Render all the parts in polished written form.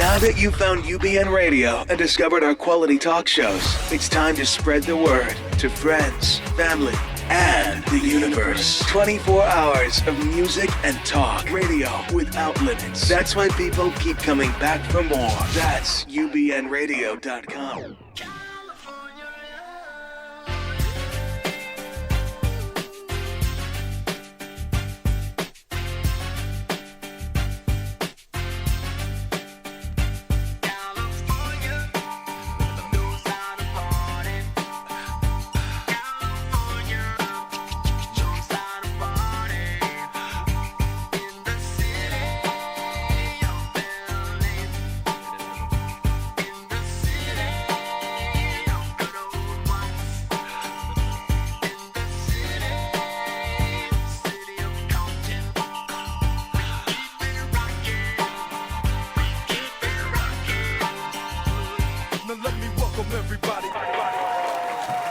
Now that you've found UBN Radio and discovered our quality talk shows, it's time to spread the word to friends, family, and the universe. 24 hours of music and talk. Radio without limits. That's why people keep coming back for more. That's ubnradio.com.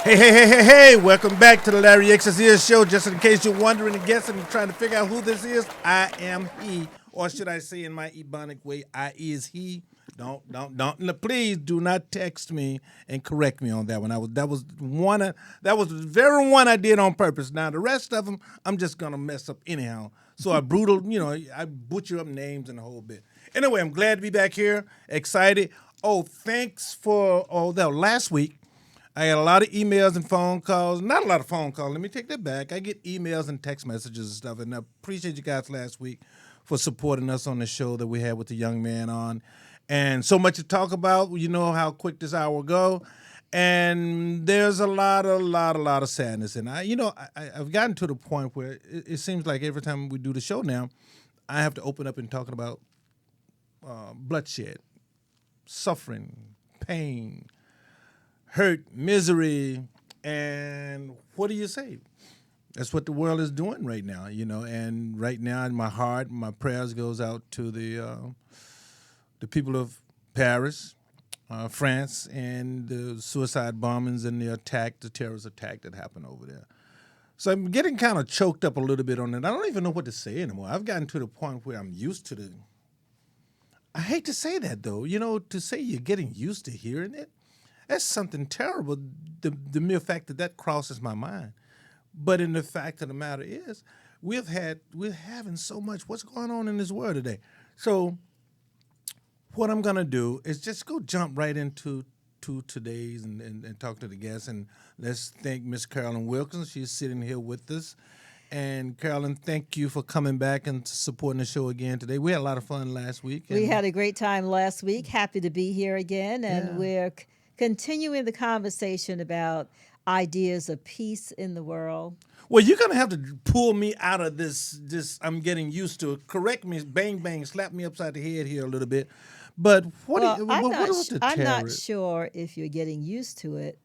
Hey, welcome back to the Larry-yatesasis show. Just in case you're wondering and guessing and trying to figure out who this is, I am he. Or should I say in my Ebonic way, I is he. Don't. Please do not text me and correct me on that one. That was the very one I did on purpose. Now, the rest of them, I'm just going to mess up anyhow. So I butcher up names and the whole bit. Anyway, I'm glad to be back here. Excited. Thanks for that. Last week, I got a lot of emails and phone calls. Not a lot of phone calls. Let me take that back. I get emails and text messages and stuff. And I appreciate you guys last week for supporting us on the show that we had with the young man on. And so much to talk about. You know how quick this hour go. And there's a lot of sadness. And I've gotten to the point where it seems like every time we do the show now, I have to open up and talking about bloodshed, suffering, pain, hurt, misery, and what do you say? That's what the world is doing right now, And right now, in my heart, my prayers goes out to the people of Paris, France, and the suicide bombings and the terrorist attack that happened over there. So I'm getting kind of choked up a little bit on it. I don't even know what to say anymore. I've gotten to the point where I'm used to I hate to say that, though. To say you're getting used to hearing it, that's something terrible, the mere fact that crosses my mind. But in the fact of the matter is, we're having so much. What's going on in this world today? So what I'm going to do is just go jump right into today's and talk to the guests. And let's thank Miss Carolyn Wilkins. She's sitting here with us. And Carolyn, thank you for coming back and supporting the show again today. We had a lot of fun last week. We had a great time last week. Happy to be here again. And we're continuing the conversation about ideas of peace in the world. Well, you're going to have to pull me out of this I'm getting used to it. Correct me, bang, bang, slap me upside the head here a little bit. But I'm not sure if you're getting used to it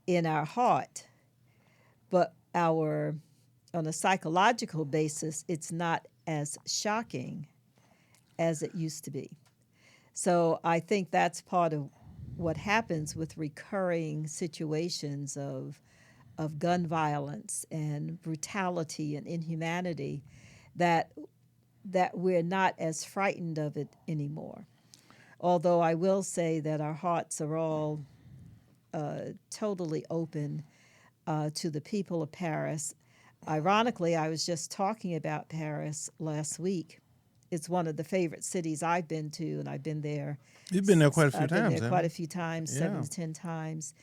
in our heart, but on a psychological basis, it's not as shocking as it used to be. So I think that's part of what happens with recurring situations of gun violence and brutality and inhumanity, that we're not as frightened of it anymore. Although I will say that our hearts are all totally open to the people of Paris. Ironically, I was just talking about Paris last week. It's one of the favorite cities I've been to, and I've been there. You've been there quite a few times. I've been there quite a few times, 7 to 10 times.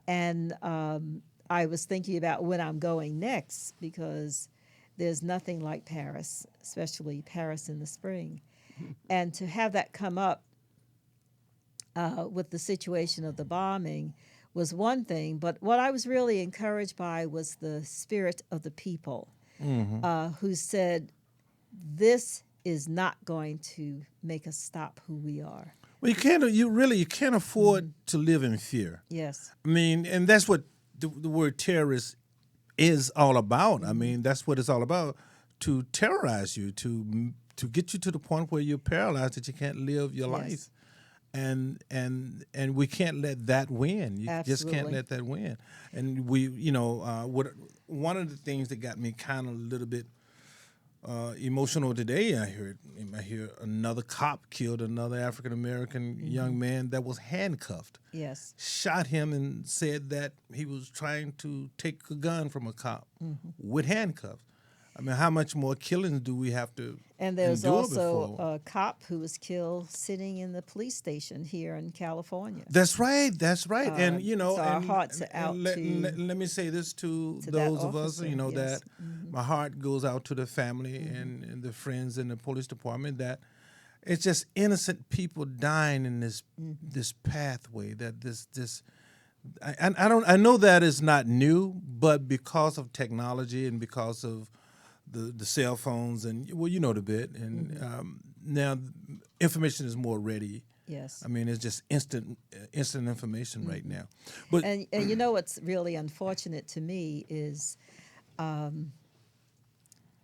And I was thinking about when I'm going next, because there's nothing like Paris, especially Paris in the spring. And to have that come up with the situation of the bombing was one thing, but what I was really encouraged by was the spirit of the people who said, this is not going to make us stop who we are. Well, you can't afford to live in fear. Yes. I mean, and that's what the word terrorist is all about. I mean, that's what it's all about, to terrorize you, to get you to the point where you're paralyzed, that you can't live your life. And we can't let that win. You just can't let that win. And one of the things that got me kind of a little bit emotional today. I hear another cop killed another African American young man that was handcuffed. Yes. Shot him and said that he was trying to take a gun from a cop with handcuffs. I mean, how much more killings do we have to And there's endure also before? a cop who was killed sitting in the police station here in California. That's right. And so our hearts are out let to me say this to that those of us, officer, yes. that my heart goes out to the family and the friends in the police department. That it's just innocent people dying in this pathway. That this. I know that is not new, but because of technology and because of the cell phones and you know the bit, and now information is more ready. Yes. I mean, it's just instant information right now. But And you know what's really unfortunate to me is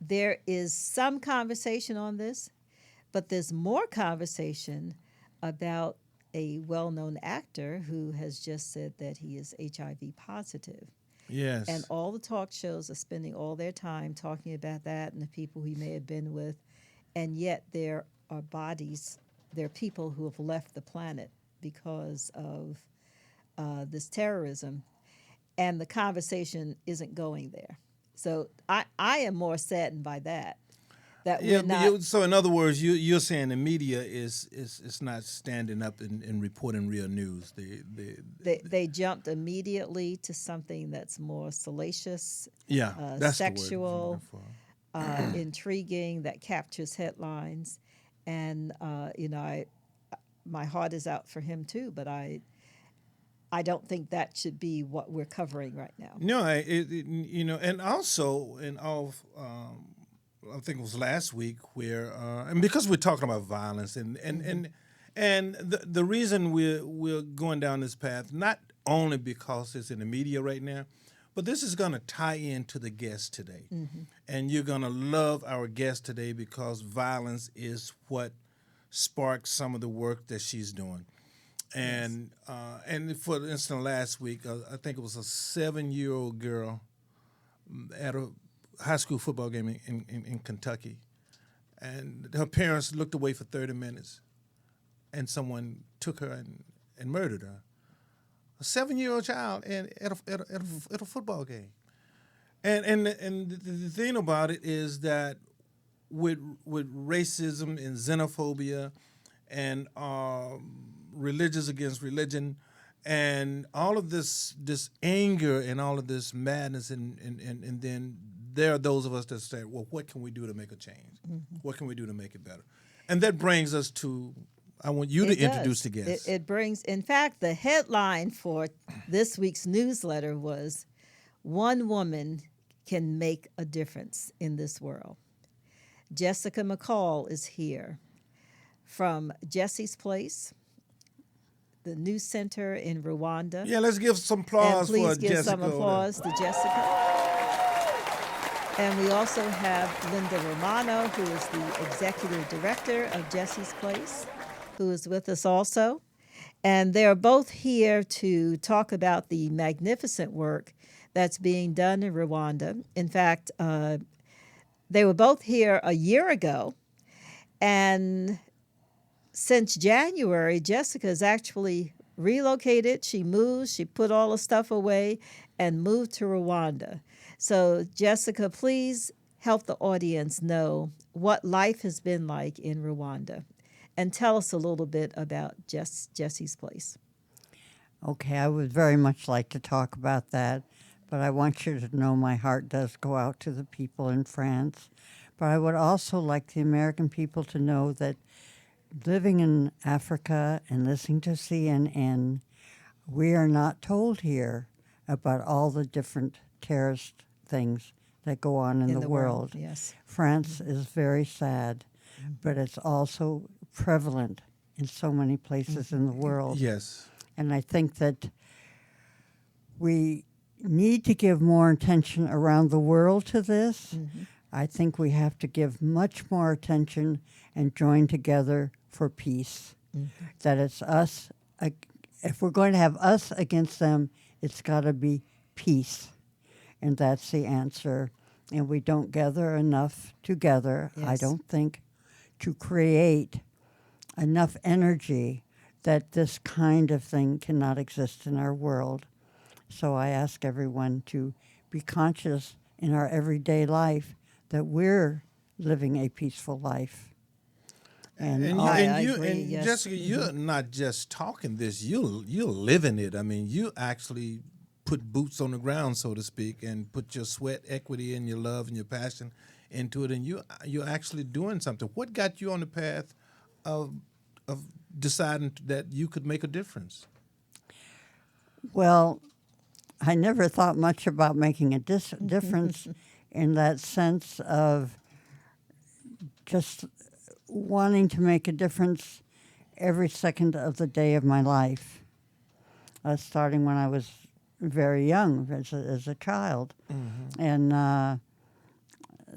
there is some conversation on this, but there's more conversation about a well-known actor who has just said that he is HIV positive. yes, And all the talk shows are spending all their time talking about that and the people he may have been with. And yet there are people who have left the planet because of this terrorism. And the conversation isn't going there. So I am more saddened by that. That yeah. we're not. So in other words, you're saying the media is not standing up and reporting real news. They jumped immediately to something that's more salacious, that's sexual, the word I'm looking for. intriguing, that captures headlines. And my heart is out for him too, but I don't think that should be what we're covering right now. No, and also I think it was last week where, and because we're talking about violence, and the reason we're going down this path, not only because it's in the media right now, but this is going to tie into the guest today, and you're going to love our guest today because violence is what sparked some of the work that she's doing. And and for instance, last week, I think it was a 7-year-old girl at a high school football game in Kentucky, and her parents looked away for 30 minutes, and someone took her and murdered her. A 7-year-old child at a football game, and the thing about it is that with racism and xenophobia and religious against religion, and all of this anger and all of this madness, and then there are those of us that say, well, what can we do to make a change? What can we do to make it better? And that brings us to, I want you to introduce the guest. It brings, in fact, the headline for this week's newsletter was, "One woman can make a difference in this world." Jessica McCall is here from Jessie's Place, the new center in Rwanda. Yeah, let's give some applause and please for give Jessica. some applause to Jessica. And we also have Linda Romano, who is the executive director of Jessie's Place, who is with us also. And they're both here to talk about the magnificent work that's being done in Rwanda. In fact, they were both here a year ago. And since January, Jessica has actually relocated. She moved, she put all the stuff away and moved to Rwanda. So, Jessica, please help the audience know what life has been like in Rwanda. And tell us a little bit about Jessie's Place. Okay, I would very much like to talk about that, but I want you to know my heart does go out to the people in France. But I would also like the American people to know that living in Africa and listening to CNN, we are not told here about all the different terrorist things that go on in the world. Yes. France is very sad, but it's also prevalent in so many places in the world. Yes. And I think that we need to give more attention around the world to this. I think we have to give much more attention and join together for peace. That it's us, if we're going to have us against them, it's got to be peace. And that's the answer. and we don't gather enough together, I Yes. don't think, to create enough energy that this kind of thing cannot exist in our world. So I ask everyone to be conscious in our everyday life that we're living a peaceful life. And you, I and you, agree, and yes. Jessica, you're not just talking this; you're living it. I mean, you actually put boots on the ground, so to speak, and put your sweat equity and your love and your passion into it, and you're actually doing something. What got you on the path of deciding that you could make a difference? Well, I never thought much about making a difference in that sense of just wanting to make a difference every second of the day of my life, starting when I was very young as a child. And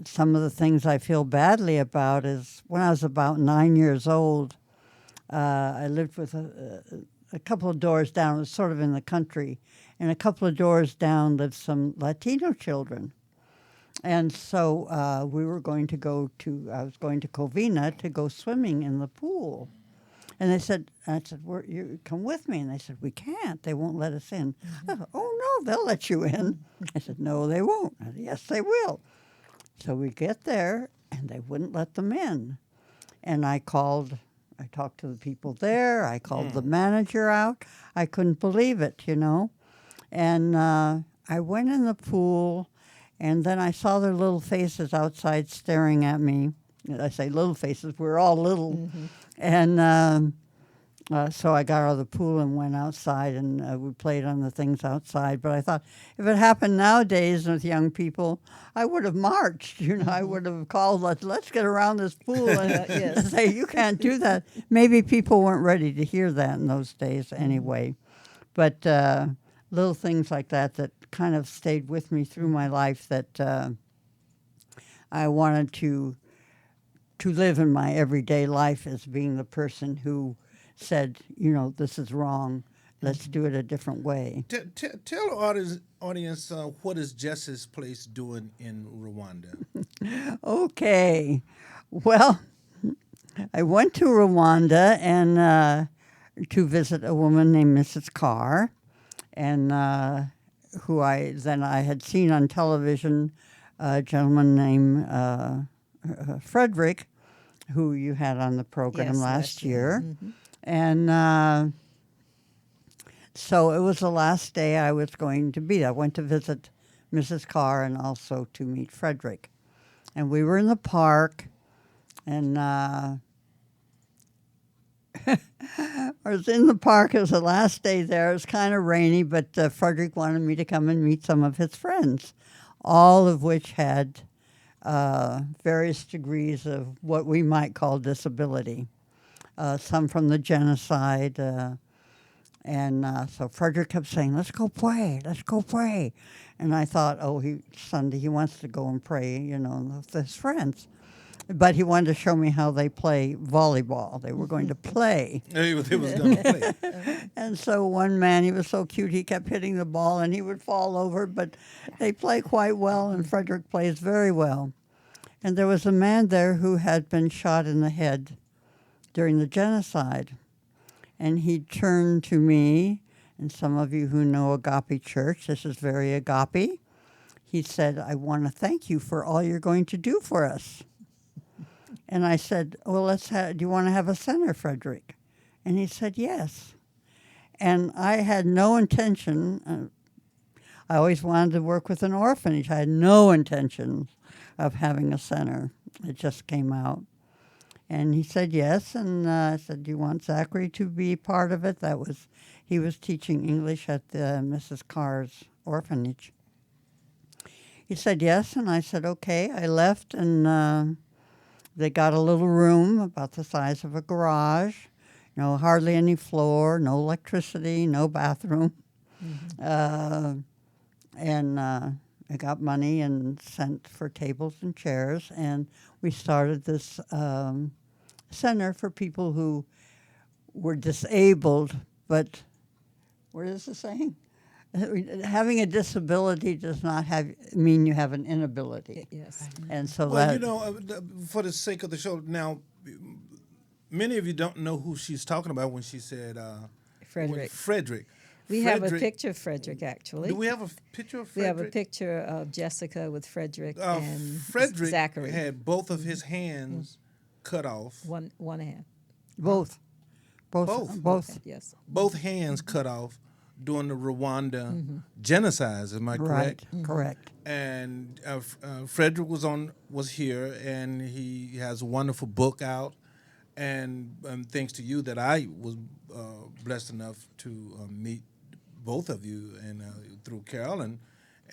some of the things I feel badly about is when I was about 9 years old, I lived with a couple of doors down. It was sort of in the country. And a couple of doors down lived some Latino children. And so we were going to I was going to Covina to go swimming in the pool. And I said, you come with me. And they said, we can't. They won't let us in. I said, oh, no, they'll let you in. I said, no, they won't. I said, yes, they will. So we get there, and they wouldn't let them in. And I talked to the people there. I called the manager out. I couldn't believe it, you know. And I went in the pool, and then I saw their little faces outside staring at me. I say little faces. We're all little. And so I got out of the pool and went outside, and we played on the things outside. But I thought, if it happened nowadays with young people, I would have marched. You know, I would have called, let's get around this pool and say, you can't do that. Maybe people weren't ready to hear that in those days anyway. But little things like that kind of stayed with me through my life that I wanted to live in my everyday life as being the person who said, you know, this is wrong. Let's do it a different way. Tell the audience what is Jess's place doing in Rwanda? Okay. Well, I went to Rwanda and to visit a woman named Mrs. Carr, and who I had seen on television, a gentleman named Frederick, who you had on the program last year. And so it was the last day I was going to be there. I went to visit Mrs. Carr and also to meet Frederick. And we were in the park, and I was in the park. It was the last day there. It was kind of rainy, but Frederick wanted me to come and meet some of his friends, all of which had various degrees of what we might call disability. Some from the genocide. And so Frederick kept saying, let's go pray. And I thought, Sunday, he wants to go and pray, you know, with his friends. But he wanted to show me how they play volleyball. They were going to play. He was going to play. And so one man, he was so cute, he kept hitting the ball and he would fall over, but they play quite well, and Frederick plays very well. And there was a man there who had been shot in the head during the genocide. And he turned to me, and some of you who know Agape Church, this is very agape. He said, I want to thank you for all you're going to do for us. And I said, well, do you want to have a center, Frederick? And he said, yes. And I had no intention, I always wanted to work with an orphanage. I had no intention of having a center. It just came out. And he said yes, and I said, do you want Zachary to be part of it? He was teaching English at the Mrs. Carr's orphanage. He said yes, and I said okay. I left, and they got a little room about the size of a garage, hardly any floor, no electricity, no bathroom. And I got money and sent for tables and chairs, and we started this center for people who were disabled, but what is the saying? having a disability does not mean you have an inability. Yes. And so Well, that you know, for the sake of the show, now, many of you don't know who she's talking about when she said Frederick. Frederick. We have a picture of Frederick, actually. Do we have a picture of We Frederick? have a picture of Jessica with Frederick and Frederick Zachary. had both of his hands cut off. One hand. both. Yes. Both hands cut off during the Rwanda genocide. Am I correct? Right, correct. And Frederick was here, and he has a wonderful book out. And thanks to you, that I was blessed enough to meet both of you, and through Carolyn.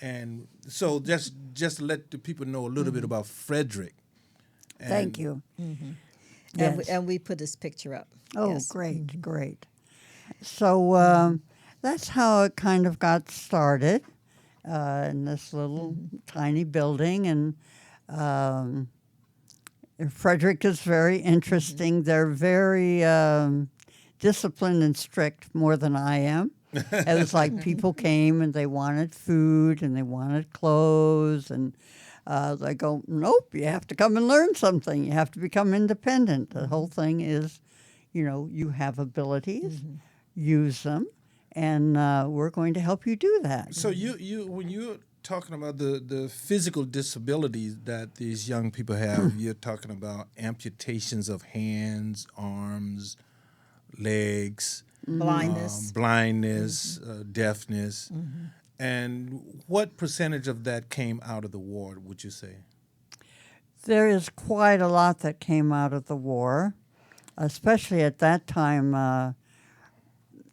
And so just to let the people know a little bit about Frederick. And Thank you. And we put this picture up. Oh, Yes. great. So that's how it kind of got started in this little tiny building. And Frederick is very interesting. They're very disciplined and strict, more than I am. It was like people came and they wanted food and they wanted clothes, and they go, nope, you have to come and learn something. You have to become independent. The whole thing is, you have abilities, use them, and we're going to help you do that. So you when you're talking about the physical disabilities that these young people have, you're talking about amputations of hands, arms, legs, Blindness. deafness. And what percentage of that came out of the war, would you say? There is quite a lot that came out of the war, especially at that time.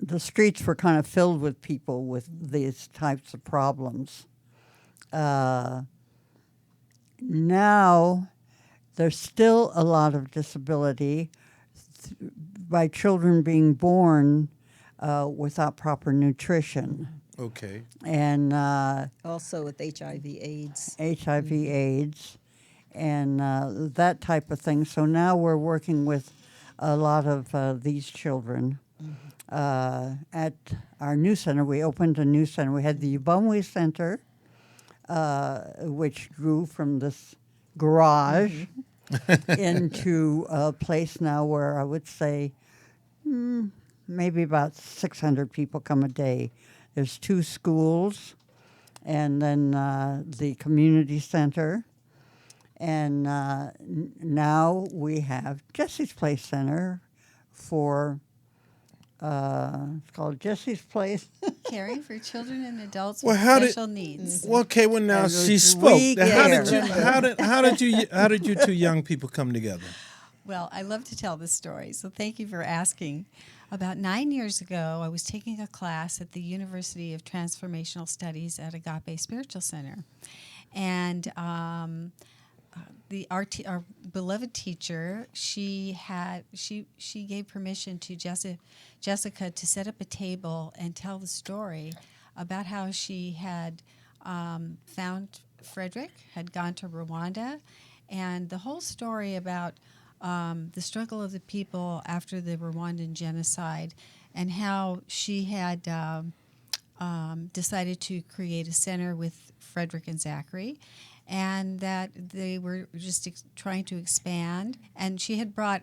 The streets were kind of filled with people with these types of problems. Now, there's still a lot of disability by children being born without proper nutrition. Okay. And Also with HIV/AIDS. HIV/AIDS, and that type of thing. So now we're working with a lot of these children. At our new center, we opened a new center. We had the Ubunwe Center, which grew from this garage into a place now where I would say maybe about 600 people come a day. There's 2 schools, and then the community center. And now we have Jessie's Place Center for, it's called Jessie's Place. Caring for children and adults Well, with how did- special needs. Well, okay. Well, now And she it's spoke. weak How did you two young people come together? Well, I love to tell this story, so thank you for asking. About 9 years ago, I was taking a class at the University of Transformational Studies at Agape Spiritual Center. And our beloved teacher, she gave permission to Jessica to set up a table and tell the story about how she had found Frederick, had gone to Rwanda, and the whole story about the struggle of the people after the Rwandan genocide, and how she had decided to create a center with Frederick and Zachary, and that they were just trying to expand. And she had brought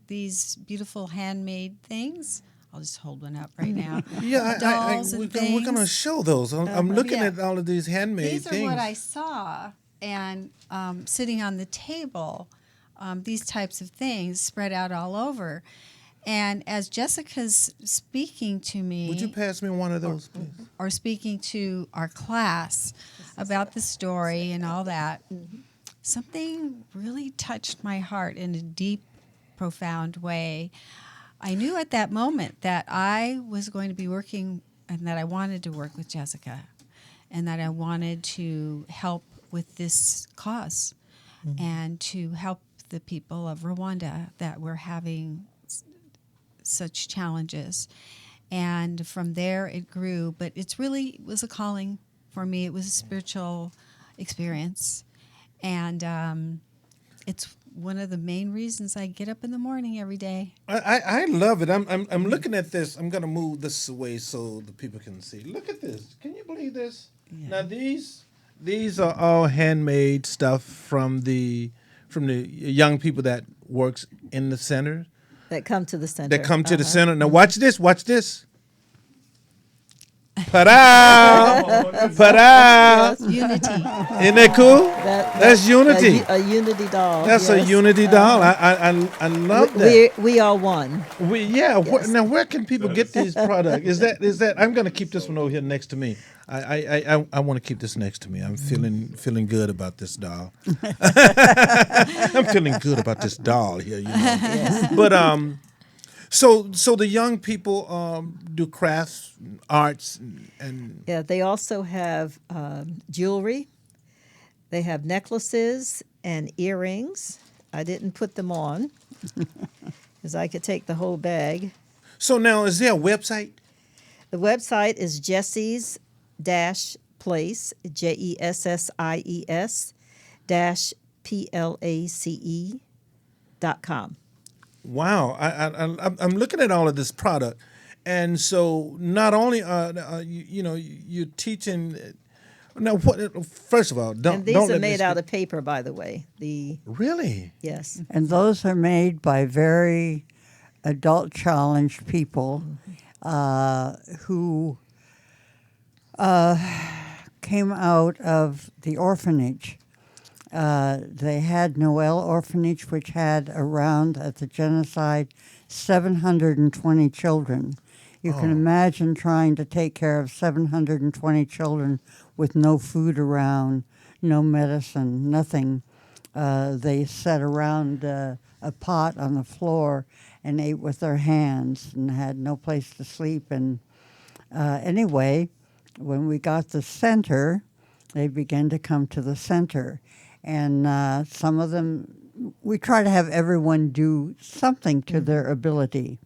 these beautiful handmade things. I'll just hold one up right now. Yeah, Dolls and we're things. going to show those. I'm looking Yeah. at all of these handmade These things. are what I saw, and sitting on the table, these types of things spread out all over. And as Jessica's speaking to me, Would you pass me one of those, please? or speaking to our class about the story and all that, something really touched my heart in a deep, profound way. I knew at that moment that I was going to be working, and that I wanted to work with Jessica, and that I wanted to help with this cause and to help the people of Rwanda that were having such challenges. And from there it grew, but it was a calling for me. It was a spiritual experience, and it's one of the main reasons I get up in the morning every day. I love it. I'm looking at this. I'm gonna move this away so the people can see. Look at this. Can you believe this? Yeah. Now these are all handmade stuff from the young people that works in the center. That come to the center. That come to the center. Now watch this. Watch this. Pa-da! Pa-da! Unity. Isn't that cool? That's unity. A unity doll. That's a yes. unity doll. I love that. We are one. Now where can people get these products? Is that? I'm going to keep this one over here next to me. I want to keep this next to me. I'm feeling good about this doll. I'm feeling good about this doll here. You know. Yes. But so the young people do crafts, arts, and Yeah, they also have jewelry. They have necklaces and earrings. I didn't put them on because I could take the whole bag. so now is there a website? The website is Jessie's Place, JESSIES PLACE.com. Wow, I'm looking at all of this product, and so not only you're teaching. Now, first of all, don't And these don't are let made this out get- of paper, by the way. Really? Yes. And those are made by very adult challenged people who came out of the orphanage. They had Noel Orphanage, which had around, at the genocide, 720 children. You can imagine trying to take care of 720 children with no food around, no medicine, nothing. They sat around a pot on the floor and ate with their hands and had no place to sleep. And anyway, when we got the center, they began to come to the center. And some of them, we try to have everyone do something to their ability.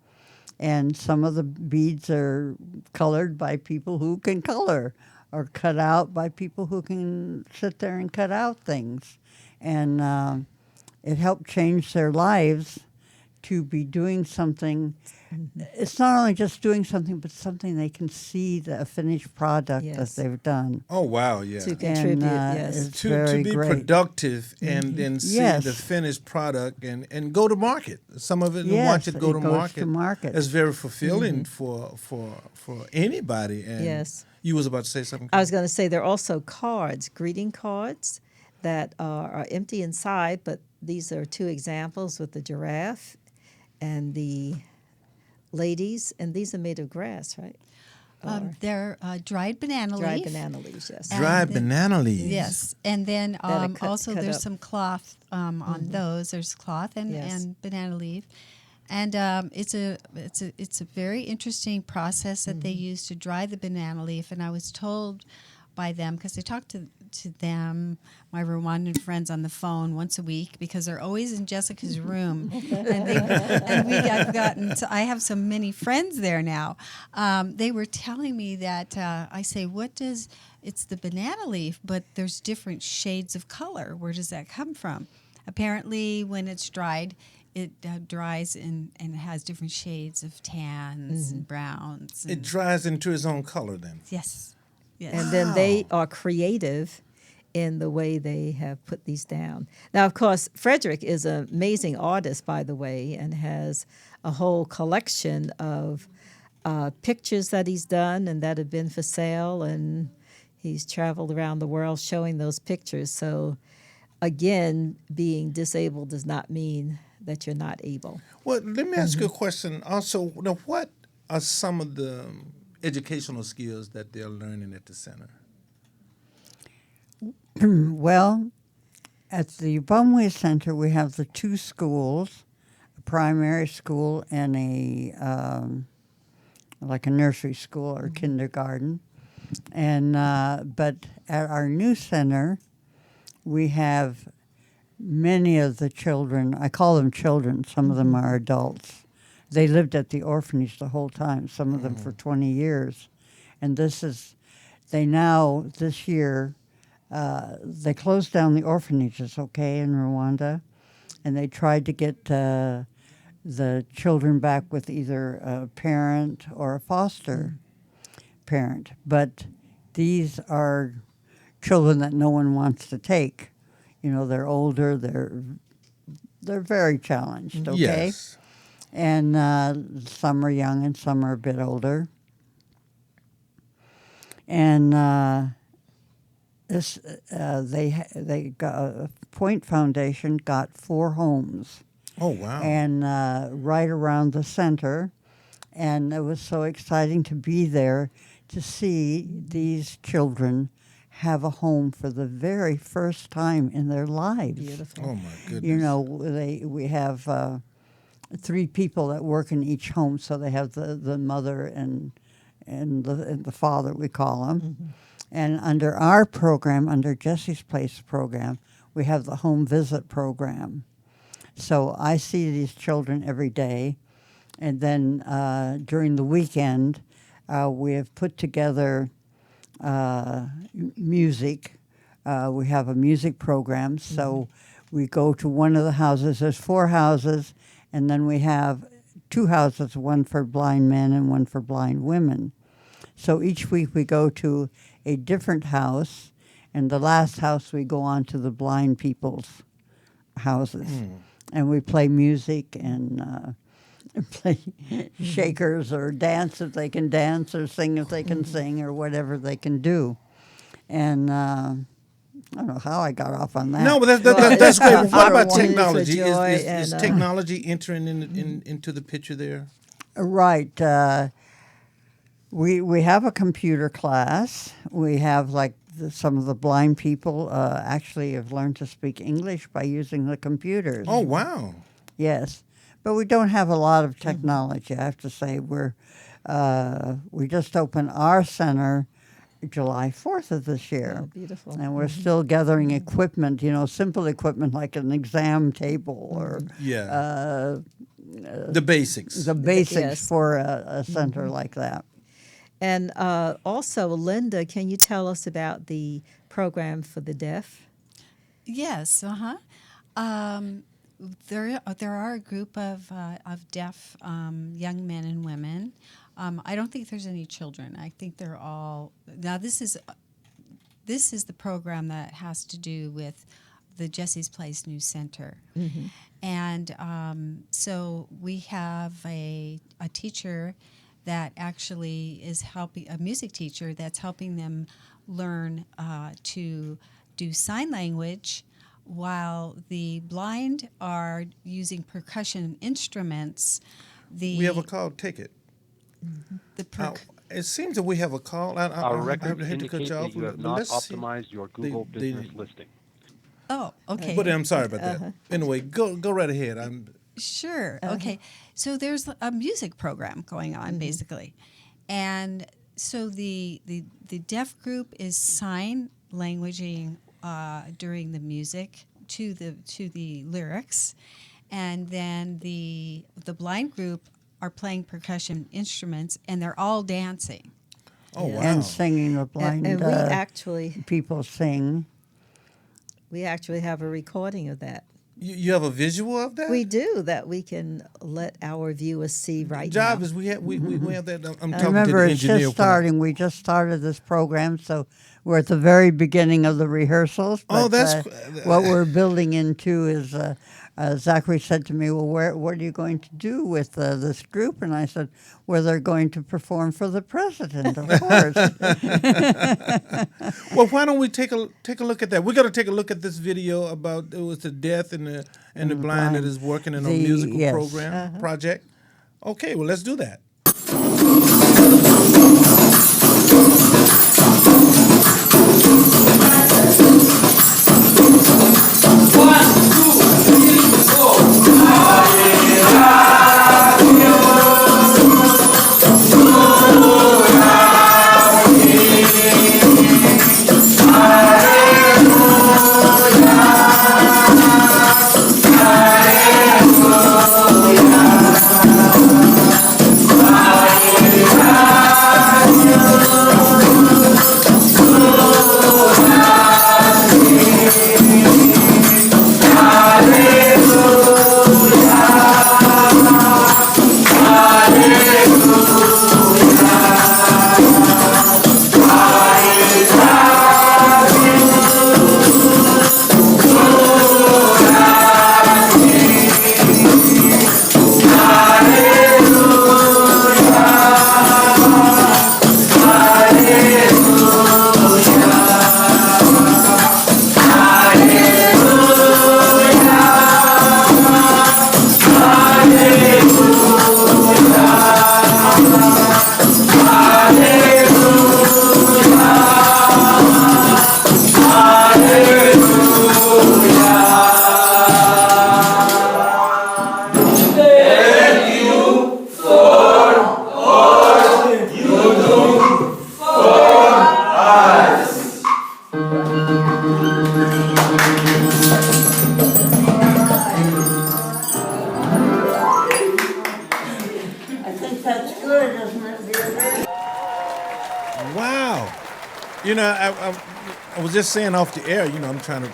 And some of the beads are colored by people who can color, or cut out by people who can sit there and cut out things. And it helped change their lives to be doing something. It's not only just doing something, but something they can see the finished product Yes. that they've done. Oh wow, yeah. To contribute, yes. It's To very be great. productive and then see Yes. the finished product and go to market. Some of it, Yes, watch it go it to goes market. to market. It's very fulfilling for anybody. And Yes. You was about to say something? I was going to say there are also cards, greeting cards, that are empty inside, but these are two examples with the giraffe and the ladies, and these are made of grass, right? Or They're dried banana dried leaf. banana leaves, yes. Dried banana leaves. Yes, and then are cut also there's up. some cloth on those. There's cloth and, Yes. and banana leaf, and it's a very interesting process that they use to dry the banana leaf. And I was told by them, because I talked to them, my Rwandan friends, on the phone once a week, because they're always in Jessica's room, and I've gotten. I have so many friends there now. They were telling me that I say, it's the banana leaf, but there's different shades of color. Where does that come from? Apparently, when it's dried, it dries and has different shades of tans and browns. It And, dries into its own color then. yes. Yes. And then they are creative in the way they have put these down. Now, of course, Frederick is an amazing artist, by the way, and has a whole collection of pictures that he's done and that have been for sale, and he's traveled around the world showing those pictures. So, again, being disabled does not mean that you're not able. Well, let me ask you a question. Also, now, what are some of the educational skills that they're learning at the center? Well, at the Bumway Center, we have the two schools, a primary school and like a nursery school or kindergarten. And but at our new center, we have many of the children. I call them children. Some of them are adults. They lived at the orphanage the whole time, some of them for 20 years. And this year, they closed down the orphanages, in Rwanda. and they tried to get the children back with either a parent or a foster parent. But these are children that no one wants to take. You know, they're older, they're very challenged, okay? Yes. And some are young and some are a bit older. And they got Point Foundation got 4 homes. Oh, wow. And right around the center. And it was so exciting to be there to see these children have a home for the very first time in their lives. Beautiful. Oh, my goodness. You know, we have 3 people that work in each home, so they have the mother and the father, we call them. Mm-hmm. And under our program, under Jessie's Place program, we have the home visit program. So I see these children every day, and then during the weekend, we have put together music. We have a music program, so we go to one of the houses. There's 4 houses, and then we have 2 houses, one for blind men and one for blind women. So each week we go to a different house, and the last house we go on to the blind people's houses. And we play music and play shakers or dance if they can dance, or sing if they can sing, or whatever they can do. And I don't know how I got off on that. No, but that's great. Well, what about Wonderful technology? joy Is and, technology entering into the picture there? Right. We have a computer class. We have some of the blind people actually have learned to speak English by using the computers. Oh, wow. Yes, but we don't have a lot of technology. I have to say we just opened our center July 4th of this year. Oh, beautiful. And we're still gathering equipment, simple equipment like an exam table or The basics. the basics Yes. for a center like that. And also, Linda, can you tell us about the program for the deaf? Yes, there are a group of deaf young men and women. I don't think there's any children. I think they're all now. This is the program that has to do with the Jessie's Place New Center, and so we have a teacher that actually is helping, a music teacher that's helping them learn to do sign language, while the blind are using percussion instruments. We have a call. Take it. It seems that we have a call. Our I records hate to cut indicate you that off. you have not optimized your Google business listing. Oh, okay. But I'm sorry about that. Anyway, go right ahead. Sure. Okay. So there's a music program going on, basically, and so the deaf group is sign languaging during the music to the lyrics, and then the blind group are playing percussion instruments, and they're all dancing. Oh, wow. And singing the blind And we people sing. we actually have a recording of that. You have a visual of that? We do, that we can let our viewers see right Job now. is we have that. I'm I talking remember to the it's engineer. just starting. We just started this program, so we're at the very beginning of the rehearsals. Oh, but, that's what we're building into is. Zachary said to me, "Well, what are you going to do with this group?" And I said, "Well, they're going to perform for the president, of course." Well, why don't we take a look at that? We're going to take a look at this video about it was the deaf and the blind that is working in a musical program project. Okay, well, let's do that. I was just saying off the air, I'm trying to,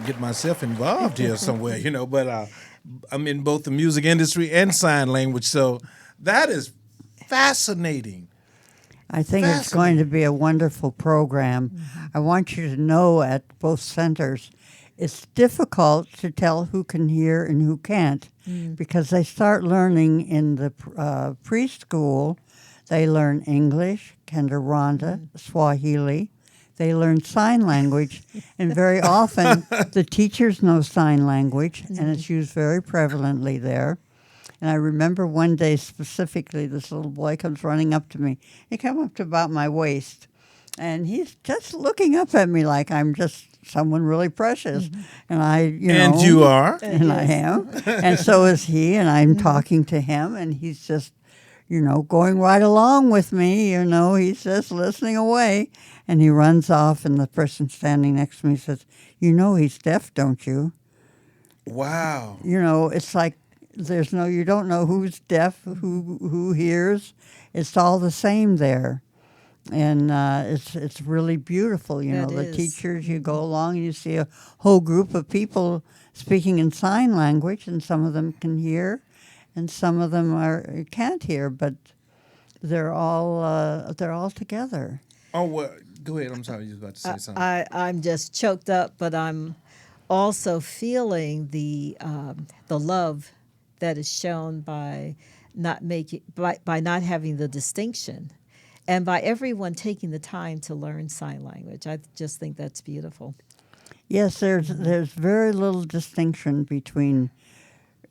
get myself involved here somewhere, but I'm in both the music industry and sign language, so that is fascinating. I think it's going to be a wonderful program. I want you to know at both centers, it's difficult to tell who can hear and who can't because they start learning in the preschool. They learn English, Kinyarwanda, Swahili. They learn sign language, and very often the teachers know sign language, and it's used very prevalently there. And I remember one day specifically, this little boy comes running up to me. He came up to about my waist, and he's just looking up at me like I'm just someone really precious. And And you are. And I am. And so is he, and I'm talking to him, and he's just, going right along with me. He's just listening away. And he runs off, and the person standing next to me says, he's deaf, don't you? Wow. It's like you don't know who's deaf, who hears. It's all the same there. And it's really beautiful. The teachers, you go along and you see a whole group of people speaking in sign language, and some of them can hear, and some of them can't hear, but they're all together. Oh, well, go ahead. I'm sorry, you were about to say something. I'm just choked up, but I'm also feeling the love that is shown by not having the distinction, and by everyone taking the time to learn sign language. I just think that's beautiful. Yes, there's very little distinction between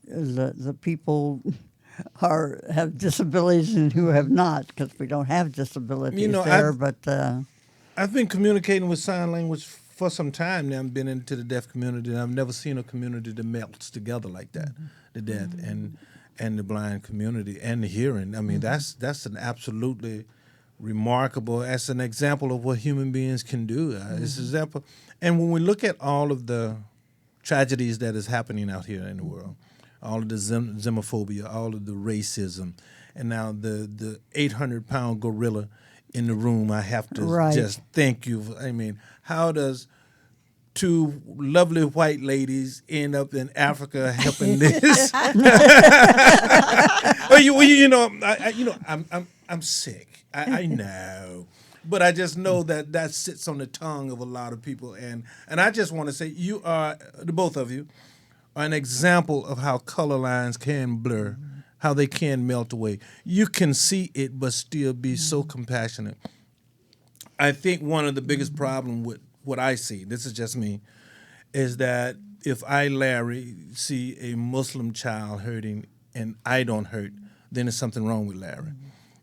the people have disabilities and who have not, because we don't have disabilities there. I've been communicating with sign language for some time now. I've been into the deaf community, and I've never seen a community that melts together like that. The deaf and the blind community and the hearing. I mean, that's an absolutely remarkable. That's an example of what human beings can do. It's an example. And when we look at all of the tragedies that is happening out here in the world, all of the xenophobia, all of the racism, and now the 800-pound gorilla in the room, I have to just thank you. I mean, how does two lovely white ladies end up in Africa helping this? I'm sick. I know. But I just know that sits on the tongue of a lot of people. And I just want to say, you are, the both of you, are an example of how color lines can blur, how they can melt away. You can see it, but still be so compassionate. I think one of the biggest problems with what I see, this is just me, is that if I, Larry, see a Muslim child hurting and I don't hurt, then there's something wrong with Larry.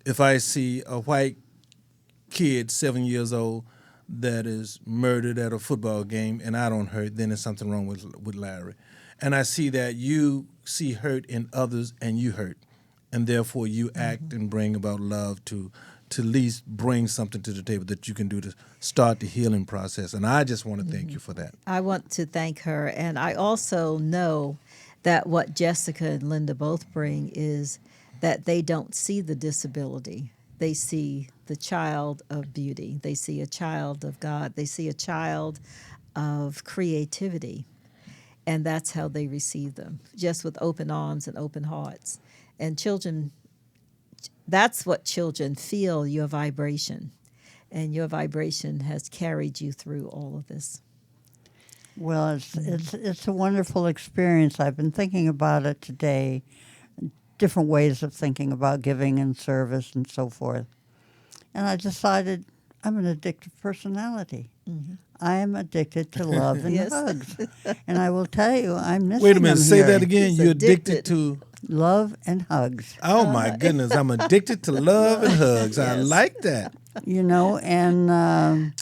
If I see a white kid, 7 years old, that is murdered at a football game and I don't hurt, then there's something wrong with Larry. And I see that you see hurt in others and you hurt, and therefore you act and bring about love to at least bring something to the table that you can do to start the healing process. And I just want to thank you for that. I want to thank her. And I also know that what Jessica and Linda both bring is that they don't see the disability. They see the child of beauty. They see a child of God. They see a child of creativity. And that's how they receive them, just with open arms and open hearts. And children, that's what children feel, your vibration. And your vibration has carried you through all of this. Well, it's a wonderful experience. I've been thinking about it today, different ways of thinking about giving and service and so forth. And I decided I'm an addictive personality. I am addicted to love and hugs. And I will tell you, I'm missing Wait a minute, them say here. that again. You're addicted to love and hugs. Oh my goodness, I'm addicted to love and hugs. I like that. And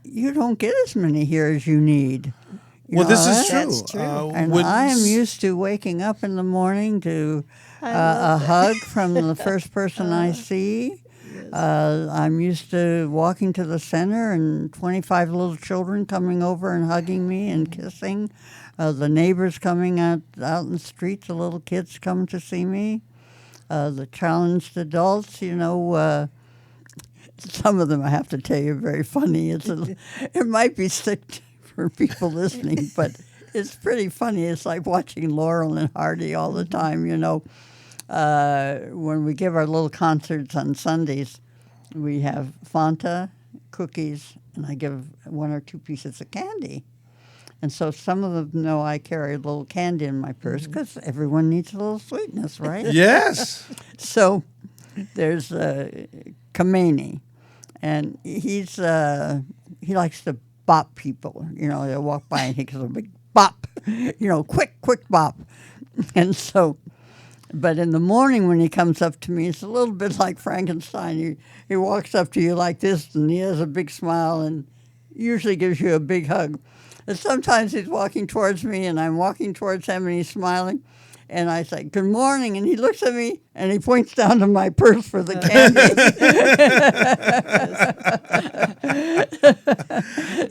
you don't get as many here as you need. Well, this is true. That's true. And I am used to waking up in the morning to a hug from the first person I see. I'm used to walking to the center and 25 little children coming over and hugging me and kissing. The neighbors coming out in the street, the little kids come to see me. The challenged adults, some of them, I have to tell you, are very funny. It might be sick for people listening, but it's pretty funny. It's like watching Laurel and Hardy all the time, you know. When we give our little concerts on Sundays, we have Fanta, cookies, and I give 1 or 2 pieces of candy. And so some of them know I carry a little candy in my purse because everyone needs a little sweetness, right? Yes. So there's Kameni, and he likes to bop people. You know, they'll walk by and he gives a big bop, you know, quick bop. And so, but in the morning when he comes up to me, it's a little bit like Frankenstein. He walks up to you like this, and he has a big smile and usually gives you a big hug. And sometimes he's walking towards me, and I'm walking towards him, and he's smiling. And I say, "Good morning," and he looks at me, and he points down to my purse for the candy.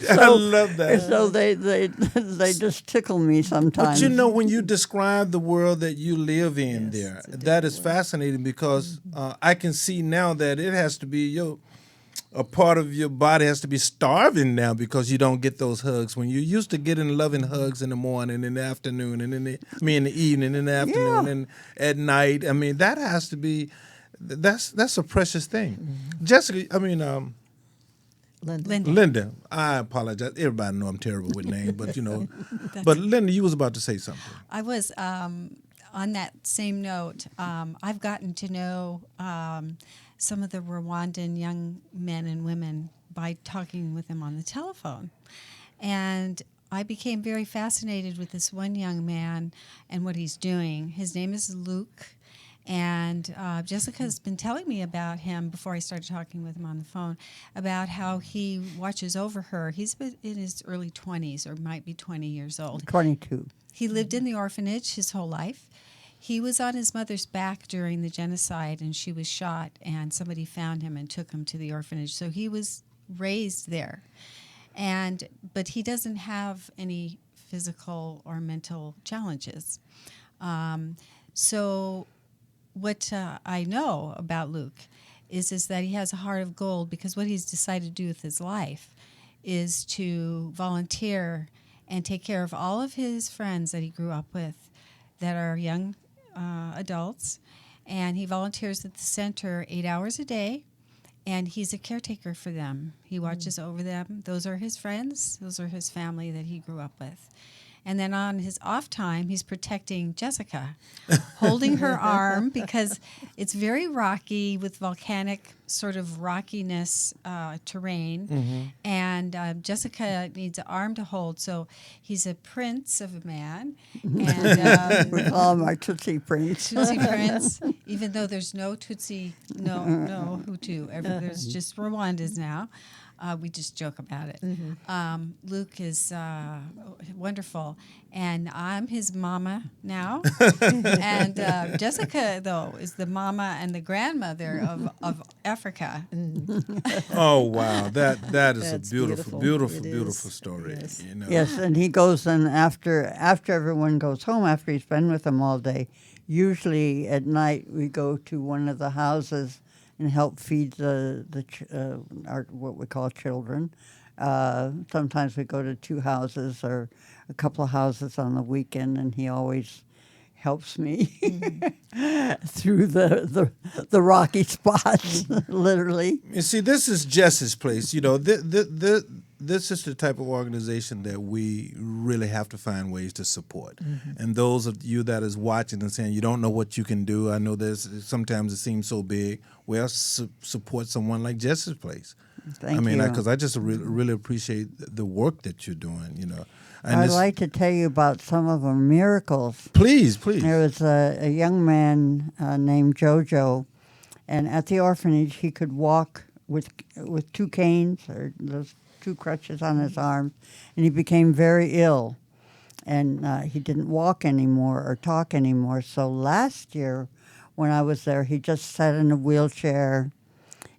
I love that. So they just tickle me sometimes. But you know, when you describe the world that you live in there, that is fascinating because I can see now that it has to be a part of your body has to be starving now because you don't get those hugs. When you used to getting loving hugs in the morning, in the afternoon, and in the evening, in the afternoon, and at night. I mean, that has to be that's a precious thing. Mm-hmm. Jessica, Linda, I apologize. Everybody know I'm terrible with names, but you know, but Linda, you was about to say something. I was on that same note. I've gotten to know some of the Rwandan young men and women by talking with them on the telephone. And I became very fascinated with this one young man and what he's doing. His name is Luke, and Jessica's been telling me about him before I started talking with him on the phone, about how he watches over her. He's been in his early 20s, or might be 20 years old. 22. He lived in the orphanage his whole life. He was on his mother's back during the genocide, and she was shot, and somebody found him and took him to the orphanage. So he was raised there. But he doesn't have any physical or mental challenges. So what I know about Luke is that he has a heart of gold, because what he's decided to do with his life is to volunteer and take care of all of his friends that he grew up with that are young adults, and he volunteers at the center 8 hours a day, and he's a caretaker for them. He watches over them. Those are his friends. Those are his family that he grew up with. And then on his off time, he's protecting Jessica, holding her arm, because it's very rocky with volcanic sort of rockiness terrain. Mm-hmm. And Jessica needs an arm to hold. So he's a prince of a man. And we call him our Tootsie Prince. Tootsie Prince, even though there's no Tootsie, no Hutu. There's just Rwandas now. We just joke about it. Mm-hmm. Luke is wonderful, and I'm his mama now. And Jessica, though, is the mama and the grandmother of Africa. Oh wow, that is a beautiful story. Yes. You know? Yes, and he goes, and after everyone goes home, after he's been with them all day, usually at night we go to one of the houses and help feed our what we call children. Sometimes we go to 2 houses or a couple of houses on the weekend, and he always helps me through the rocky spots, literally. You see, this is Jess's place. You know, this is the type of organization that we really have to find ways to support. Mm-hmm. And those of you that is watching and saying you don't know what you can do, I know sometimes it seems so big. Well, support someone like Jess's place. Thank you. Because I just really appreciate the work that you're doing. You know, and I'd like to tell you about some of our miracles. Please. There was a young man named Jojo, and at the orphanage he could walk with 2 canes or those 2 crutches on his arms, and he became very ill, and he didn't walk anymore or talk anymore. So last year when I was there, he just sat in a wheelchair,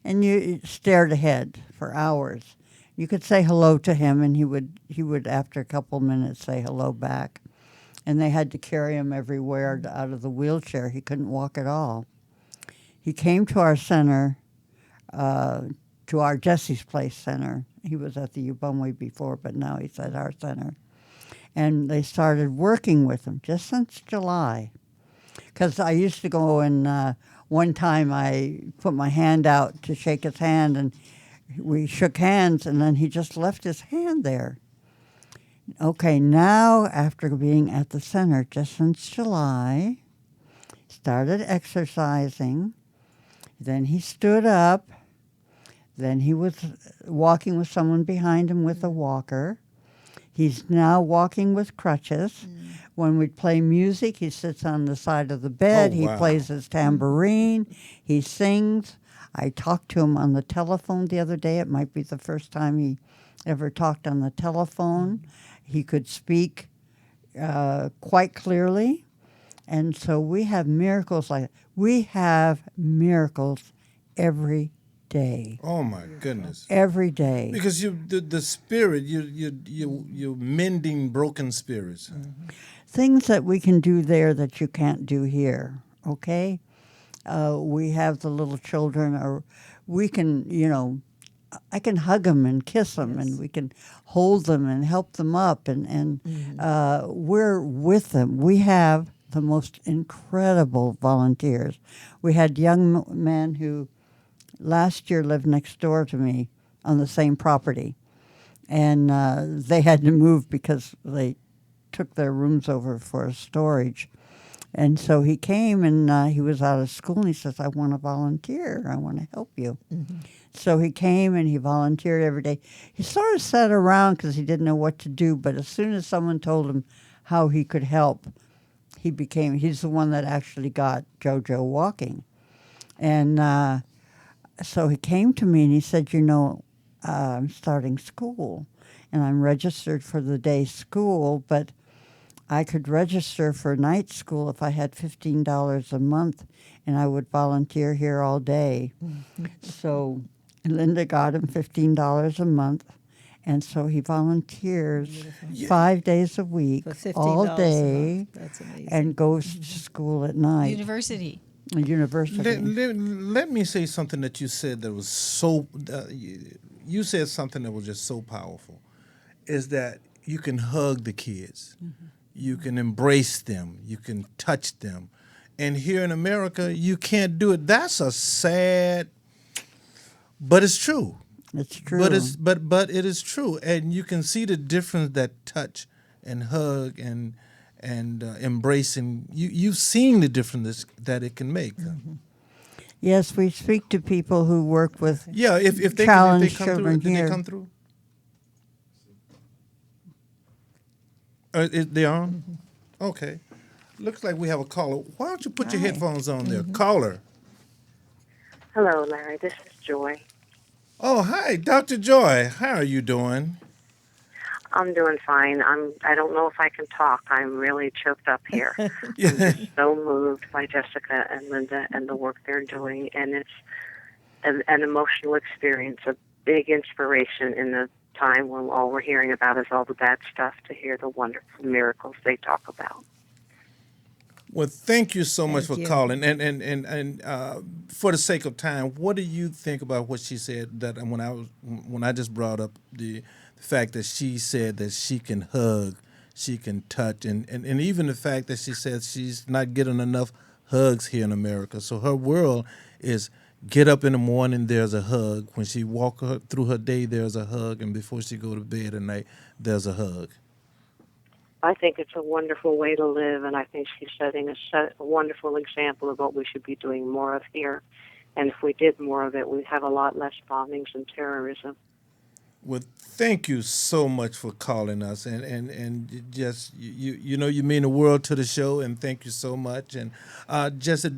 and you stared ahead for hours. You could say hello to him, and he would after a couple minutes say hello back. And they had to carry him everywhere out of the wheelchair. He couldn't walk at all. He came to our center 2 to our Jessie's Place Center. He was at the Ubunwe before, but now he's at our center. And they started working with him just since July. Because I used to go and one time I put my hand out to shake his hand, and we shook hands, and then he just left his hand there. Okay, now after being at the center just since July, started exercising, then he stood up, then he was walking with someone behind him with a walker. He's now walking with crutches. When we play music, he sits on the side of the bed. Oh, wow. He plays his tambourine. He sings. I talked to him on the telephone the other day. It might be the first time he ever talked on the telephone. He could speak quite clearly. And so we have miracles like that. We have miracles every day. Oh my goodness! Every day. Because the spirit, you're mending broken spirits. Things that we can do there that you can't do here, okay? We have the little children, or we can, I can hug them and kiss them, and we can hold them and help them up, and we're with them. We have the most incredible volunteers. We had young men who last year lived next door to me on the same property, and they had to move because they took their rooms over for storage. And so he came, and he was out of school, and he says, I want to volunteer. I want to help you. So he came, and he volunteered every day. He sort of sat around because he didn't know what to do, but as soon as someone told him how he could help, he's the one that actually got JoJo walking. And so he came to me, and he said, I'm starting school, and I'm registered for the day school, but I could register for night school if I had $15 a month, and I would volunteer here all day. So Linda got him $15 a month, and so he volunteers 5 days a week, For $15 all a day, month. That's amazing. and goes to school at night. University. University. Let me say something that you said that was so. You said something that was just so powerful. Is that you can hug the kids, you can embrace them, you can touch them, and here in America you can't do it. That's a sad, but it's true. It's true. But it is true, and you can see the difference that touch and hug and embracing. You've seen the difference that it can make. Yes, we speak to people who work with if they challenged come through, children did here. they come through? They on? Okay. Looks like we have a caller. Why don't you put your headphones on there? Caller. Hello, Larry. This is Joy. Oh, hi, Dr. Joy. How are you doing? I'm doing fine. I don't know if I can talk. I'm really choked up here. I'm just so moved by Jessica and Linda and the work they're doing, and it's an emotional experience, a big inspiration in the time when all we're hearing about is all the bad stuff, to hear the wonderful miracles they talk about. Well, thank you so much Thank for you. calling. And for the sake of time, what do you think about what she said? That when I just brought up the fact that she said that she can hug, she can touch, and even the fact that she said she's not getting enough hugs here in America. So her world is get up in the morning, there's a hug. When she walk through her day, there's a hug, and before she go to bed at night, there's a hug. I think it's a wonderful way to live, and I think she's setting a wonderful example of what we should be doing more of here. And if we did more of it, we'd have a lot less bombings and terrorism. Well, thank you so much for calling us, and just you mean the world to the show, and thank you so much. And Jessica,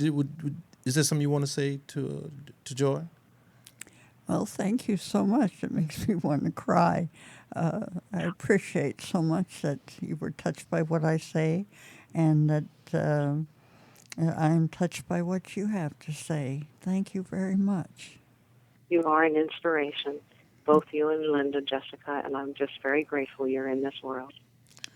is there something you want to say to Joy? Well, thank you so much. It makes me want to cry. I appreciate so much that you were touched by what I say, and that I am touched by what you have to say. Thank you very much. You are an inspiration, both you and Linda, Jessica, and I'm just very grateful you're in this world.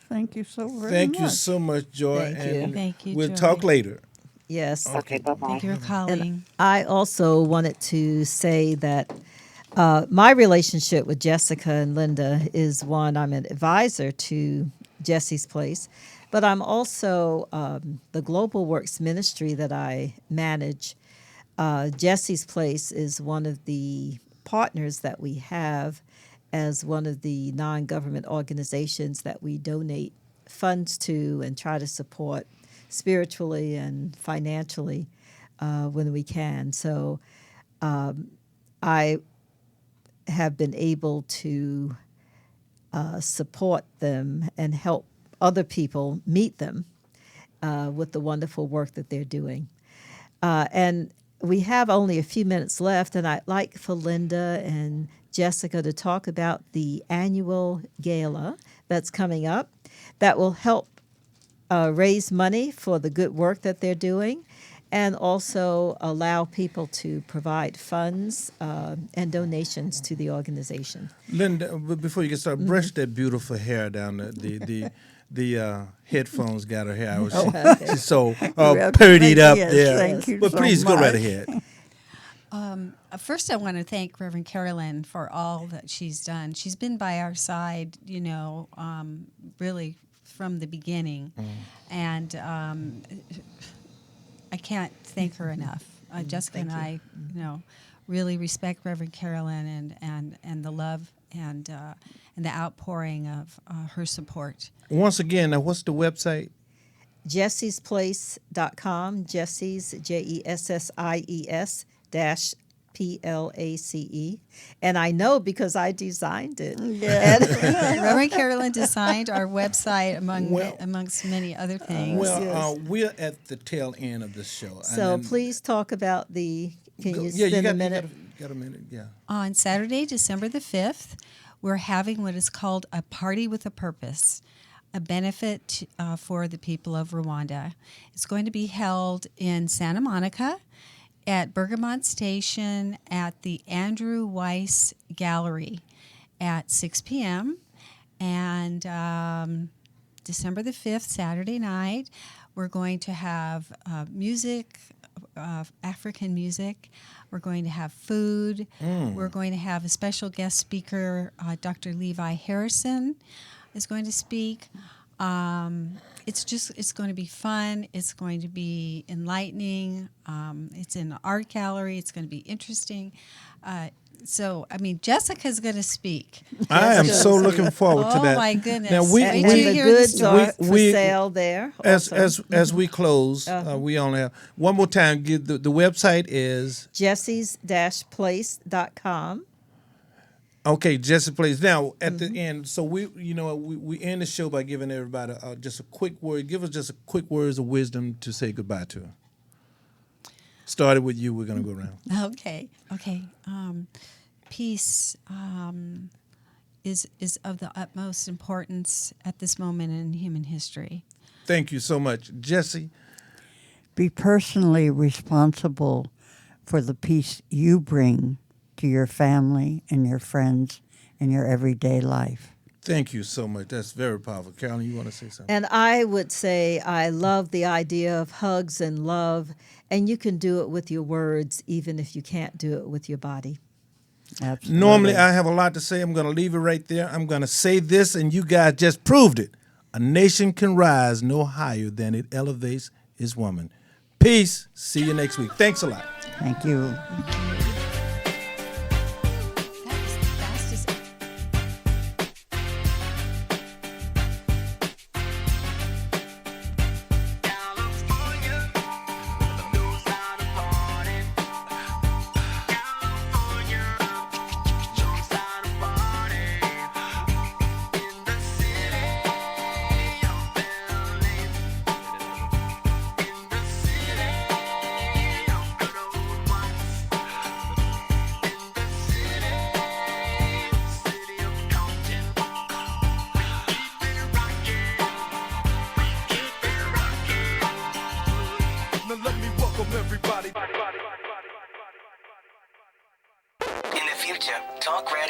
Thank you so very much. Thank you so much, Joy. Thank you. And Thank you, we'll Joy. talk later. Yes. Okay, bye-bye. Thank you for calling. And I also wanted to say that My relationship with Jessica and Linda is one, I'm an advisor to Jessie's Place, but I'm also the Global Works Ministry that I manage. Jessie's Place is one of the partners that we have as one of the non-government organizations that we donate funds to and try to support spiritually and financially when we can. So I have been able to support them and help other people meet them with the wonderful work that they're doing. And we have only a few minutes left, and I'd like for Linda and Jessica to talk about the annual gala that's coming up that will help raise money for the good work that they're doing and also allow people to provide funds and donations to the organization. Linda, before you get started, brush that beautiful hair down. The headphones got her hair out. She's so purdied up there. Thank you But so please go right much. ahead. First, I want to thank Reverend Carolyn for all that she's done. She's been by our side, really from the beginning. And I can't thank her enough. Jessica and I, really respect Reverend Carolyn and the love and the outpouring of her support. Once again, now what's the website? jessiesplace.com, Jessie's, JESSIES -PLACE. And I know because I designed it. Yeah. Reverend Carolyn designed our website amongst many other things. We're at the tail end of this show. So please talk about Can you spend a minute? You got a minute, yeah. On Saturday, December the 5th, we're having what is called a Party with a Purpose, a benefit for the people of Rwanda. It's going to be held in Santa Monica at Bergamot Station at the Andrew Weiss Gallery at 6 p.m. And December the 5th, Saturday night, we're going to have music, African music. We're going to have food. We're going to have a special guest speaker, Dr. Levi Harrison is going to speak. It's going to be fun. It's going to be enlightening. It's in an art gallery. It's going to be interesting. Jessica's going to speak. I am so looking forward to that. Oh, my goodness. Now, And the goods are for sale there. As we close, we only have one more time. The website is Jessies-place.com. Okay, Jessie, please. Now, at the end, so we end the show by giving everybody just a quick word. Give us just a quick words of wisdom to say goodbye to. Started with you. We're going to go around. Okay. Peace is of the utmost importance at this moment in human history. Thank you so much. Jessie? Be personally responsible for the peace you bring to your family and your friends in your everyday life. Thank you so much. That's very powerful. Carolyn, you want to say something? And I would say I love the idea of hugs and love, and you can do it with your words even if you can't do it with your body. Absolutely. Normally, I have a lot to say. I'm going to leave it right there. I'm going to say this, and you guys just proved it. A nation can rise no higher than it elevates its woman. Peace. See you next week. Thanks a lot. Thank you.